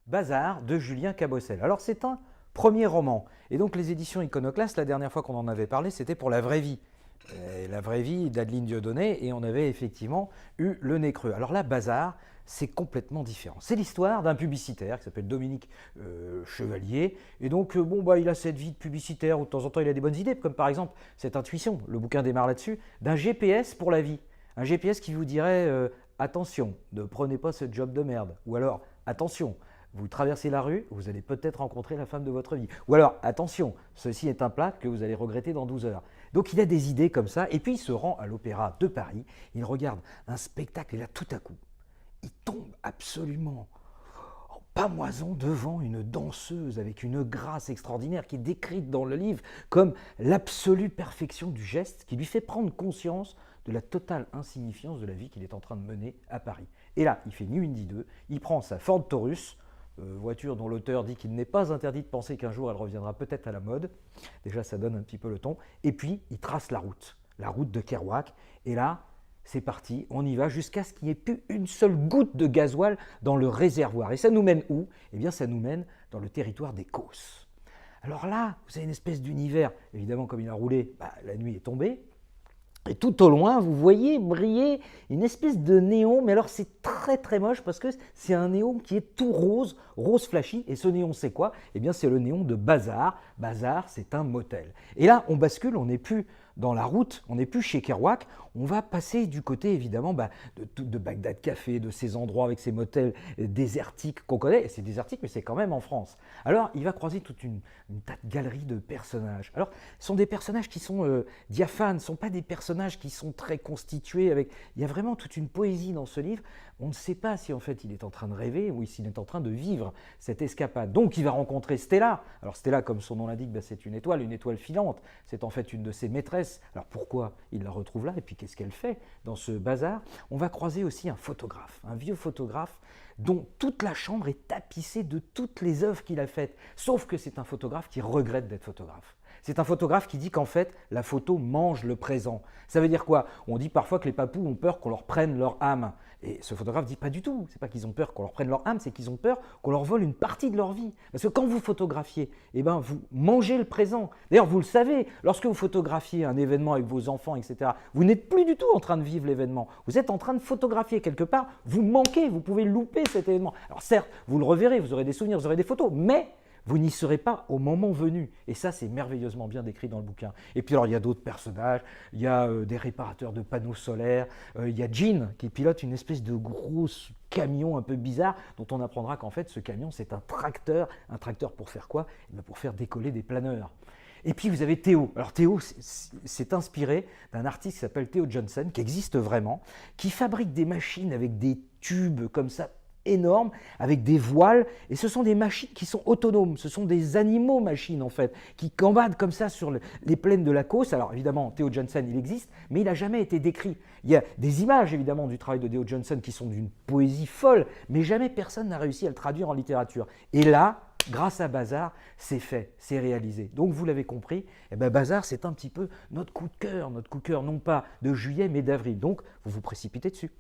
Bazar de Julien Cabossel. Alors c'est un premier roman. Et donc les éditions Iconoclaste, la dernière fois qu'on en avait parlé, c'était pour La vraie vie. La vraie vie d'Adeline Dieudonné, et on avait effectivement eu Le nez creux. Alors là, Bazar, c'est complètement différent. C'est l'histoire d'un publicitaire qui s'appelle Dominique Chevalier. Et donc, il a cette vie de publicitaire où de temps en temps il a des bonnes idées, comme par exemple cette intuition, le bouquin démarre là-dessus, d'un GPS pour la vie. Un GPS qui vous dirait attention, ne prenez pas ce job de merde. Ou alors, attention, vous traversez la rue, vous allez peut-être rencontrer la femme de votre vie. Ou alors, attention, ceci est un plat que vous allez regretter dans 12 heures. Donc il a des idées comme ça, et puis il se rend à l'Opéra de Paris, il regarde un spectacle, et là tout à coup, il tombe absolument en pâmoison devant une danseuse avec une grâce extraordinaire qui est décrite dans le livre comme l'absolue perfection du geste qui lui fait prendre conscience de la totale insignifiance de la vie qu'il est en train de mener à Paris. Et là, il fait ni une ni deux, il prend sa Ford Taurus, voiture dont l'auteur dit qu'il n'est pas interdit de penser qu'un jour elle reviendra peut-être à la mode. Déjà, ça donne un petit peu le ton. Et puis, il trace la route de Kerouac. Et là, c'est parti, on y va jusqu'à ce qu'il n'y ait plus une seule goutte de gasoil dans le réservoir. Et ça nous mène où? Eh bien, ça nous mène dans le territoire des Causses. Alors là, vous avez une espèce d'univers. Évidemment, comme il a roulé, la nuit est tombée. Et tout au loin, vous voyez briller une espèce de néon, mais alors c'est très très moche parce que c'est un néon qui est tout rose, rose flashy. Et ce néon, c'est quoi? Eh bien, c'est le néon de Bazar. Bazar, c'est un motel. Et là, on bascule, on n'est plus dans la route, on n'est plus chez Kerouac, on va passer du côté évidemment de Bagdad Café, de ces endroits avec ces motels désertiques qu'on connaît. Et c'est désertique, mais c'est quand même en France. Alors, il va croiser toute une tas de galeries de personnages. Alors, ce sont des personnages qui sont diaphanes, ce ne sont pas des personnages qui sont très constitués. Il y a vraiment toute une poésie dans ce livre. On ne sait pas si en fait il est en train de rêver ou s'il est en train de vivre cette escapade. Donc il va rencontrer Stella. Alors Stella, comme son nom l'indique, c'est une étoile filante. C'est en fait une de ses maîtresses. Alors pourquoi il la retrouve là? Et puis qu'est-ce qu'elle fait dans ce bazar? On va croiser aussi un photographe, un vieux photographe dont toute la chambre est tapissée de toutes les œuvres qu'il a faites. Sauf que c'est un photographe qui regrette d'être photographe. C'est un photographe qui dit qu'en fait, la photo mange le présent. Ça veut dire quoi? On dit parfois que les papous ont peur qu'on leur prenne leur âme. Et ce photographe dit pas du tout. C'est pas qu'ils ont peur qu'on leur prenne leur âme, c'est qu'ils ont peur qu'on leur vole une partie de leur vie. Parce que quand vous photographiez, vous mangez le présent. D'ailleurs, vous le savez, lorsque vous photographiez un événement avec vos enfants, etc., vous n'êtes plus du tout en train de vivre l'événement. Vous êtes en train de photographier quelque part. Vous manquez, vous pouvez louper cet événement. Alors certes, vous le reverrez, vous aurez des souvenirs, vous aurez des photos, mais vous n'y serez pas au moment venu. Et ça, c'est merveilleusement bien décrit dans le bouquin. Et puis alors, il y a d'autres personnages. Il y a des réparateurs de panneaux solaires. Il y a Jean qui pilote une espèce de gros camion un peu bizarre dont on apprendra qu'en fait, ce camion, c'est un tracteur. Un tracteur pour faire quoi? Pour faire décoller des planeurs. Et puis vous avez Théo. Alors Théo s'est inspiré d'un artiste qui s'appelle Theo Johnson, qui existe vraiment, qui fabrique des machines avec des tubes comme ça, énormes, avec des voiles, et ce sont des machines qui sont autonomes, ce sont des animaux-machines en fait, qui combattent comme ça sur les plaines de la Causse. Alors évidemment, Theo Johnson, il existe, mais il n'a jamais été décrit. Il y a des images évidemment du travail de Theo Johnson qui sont d'une poésie folle, mais jamais personne n'a réussi à le traduire en littérature. Et là, grâce à Bazar, c'est fait, c'est réalisé. Donc vous l'avez compris, Bazar, c'est un petit peu notre coup de cœur non pas de juillet mais d'avril. Donc vous vous précipitez dessus.